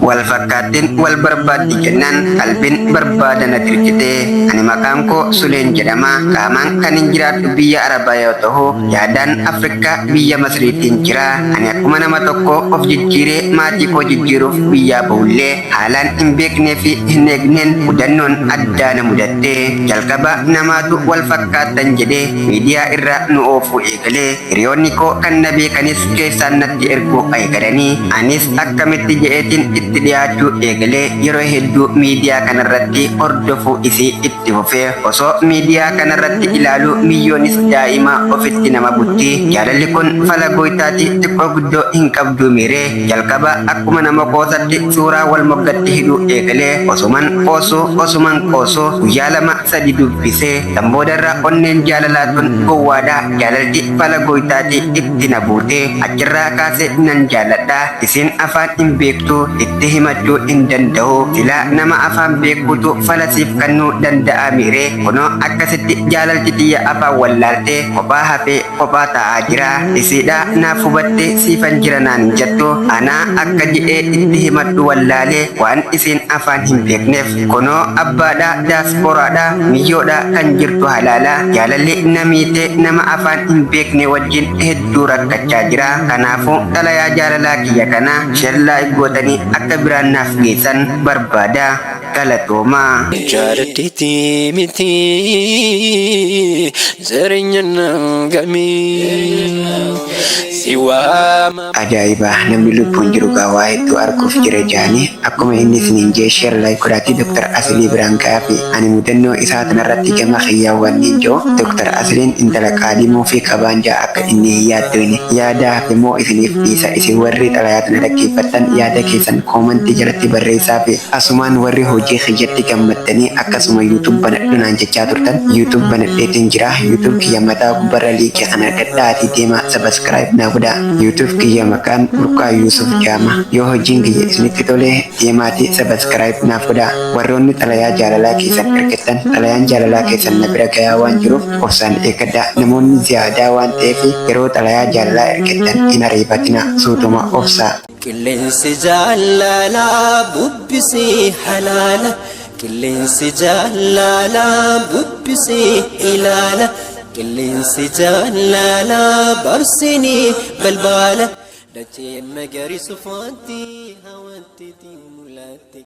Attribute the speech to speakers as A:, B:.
A: والفكاتين والبرباد جنان قلبين بربادنا تركته أنا مكانكو سولين جدما كمان كان جرات بيا عربايته يادان أفريقيا بيا مسريتين جرا أنا كمان ما تكو أف جيري ما تكو جيرو بيا بولي حالان إمبيك نفي هنجنن ودنون أدانا مدته جالكبا نماتو والفكاتن جده media irra nuofu egale rioniko kan nabi kanis kesan nati ergo ay kadani anis akkamitti jeetin itti dhiyaachuu eegale yeroo hedduu miidiyaa kanarratti hordofu isi itti fufee osoo miidiyaa kanarratti ilaalu miyyoonis daa'ima ofitti nama butti jaalalli kun fala goytaati xiqqoo guddoo hin qabdu miree jalqaba akkuma nama qoosatti suuraa wal moggatti hidhuu eegale osuman qoosoo guyyaa lama sadi dubbisee tamboodarra onneen jaalalaatun gowwaadha jaalalti fala goytaati itti na buute achirraa kaase nan jaaladha isin afaan hin beektu itti himachuu hin danda'u sila nama afaan beekutu falasiif kannuu danda'a miire kunoo akkasitti jaalalti xiyya afaan wallaalte kophaa hafee kophaa ta'aa jira isiidha naaf hubatte siifan jira naan hin jettu anaa akka jedhee itti himadhu wallaale waan isin afaan hin beekneef kunoo abbaadha daasporaadha miyyoodha kan jirtu halaala jaalalli namiite nama afaan hin beekne wajjin hedduu rakkachaa jira kanaafuu dhalayaa jaalalaa kiyya kana shellaa gootanii akka biraan naaf geessan barbaada galatoomaa
B: jaaladheeti miti zareenyana gamii siwaama
A: ajaa'iba namni lubbuun jiru gaawaa hedduu arguuf jira jaanii akkuma inni isiniin jee sheer laayik godhaatii Dr. Asilii biraan gaafi ani mudannoo isaa kanarratti gama xiyyaawwanniin jiru Dr. Asiliin intala qaadimuu fi kabaanjaa akka inni hin yaaddoine yaada hafe moo isiniif dhiisa isin warri xalayaatana dhaggeeffattan yaada keessan koomantii jalatti barreessaa fi asumaan warri hojii kiyyatti gammaddanii akkasuma YouTube banadhunaan jechaa turtan YouTube banadheetiin jira YouTube kiyya mataa gubbarra liikee kana gadhaatii deema subscribe naa godhaa YouTube kiyya maqaan Burqaa Yuusuf Jaama yoo hojiin kiyya isinitti tole deemaatii subscribe naaf godhaa warroonni xalayaa jaalalaa keessan ergattan xalayaan jaalalaa keessan na bira gayaa waan jiruuf obsaan eeggadhaa namoonni ziyaadaa waan ta'eef yeroo xalayaa jaalalaa ergattan hin ariifatina suutuma obsaa
B: qilleensi jaalalaa bubbisii halaala qilleensi jaalalaa bubbisii ilaala qilleensi jaalalaa barsinii balbaala dachee magariisa faantii hawwatti mul'atti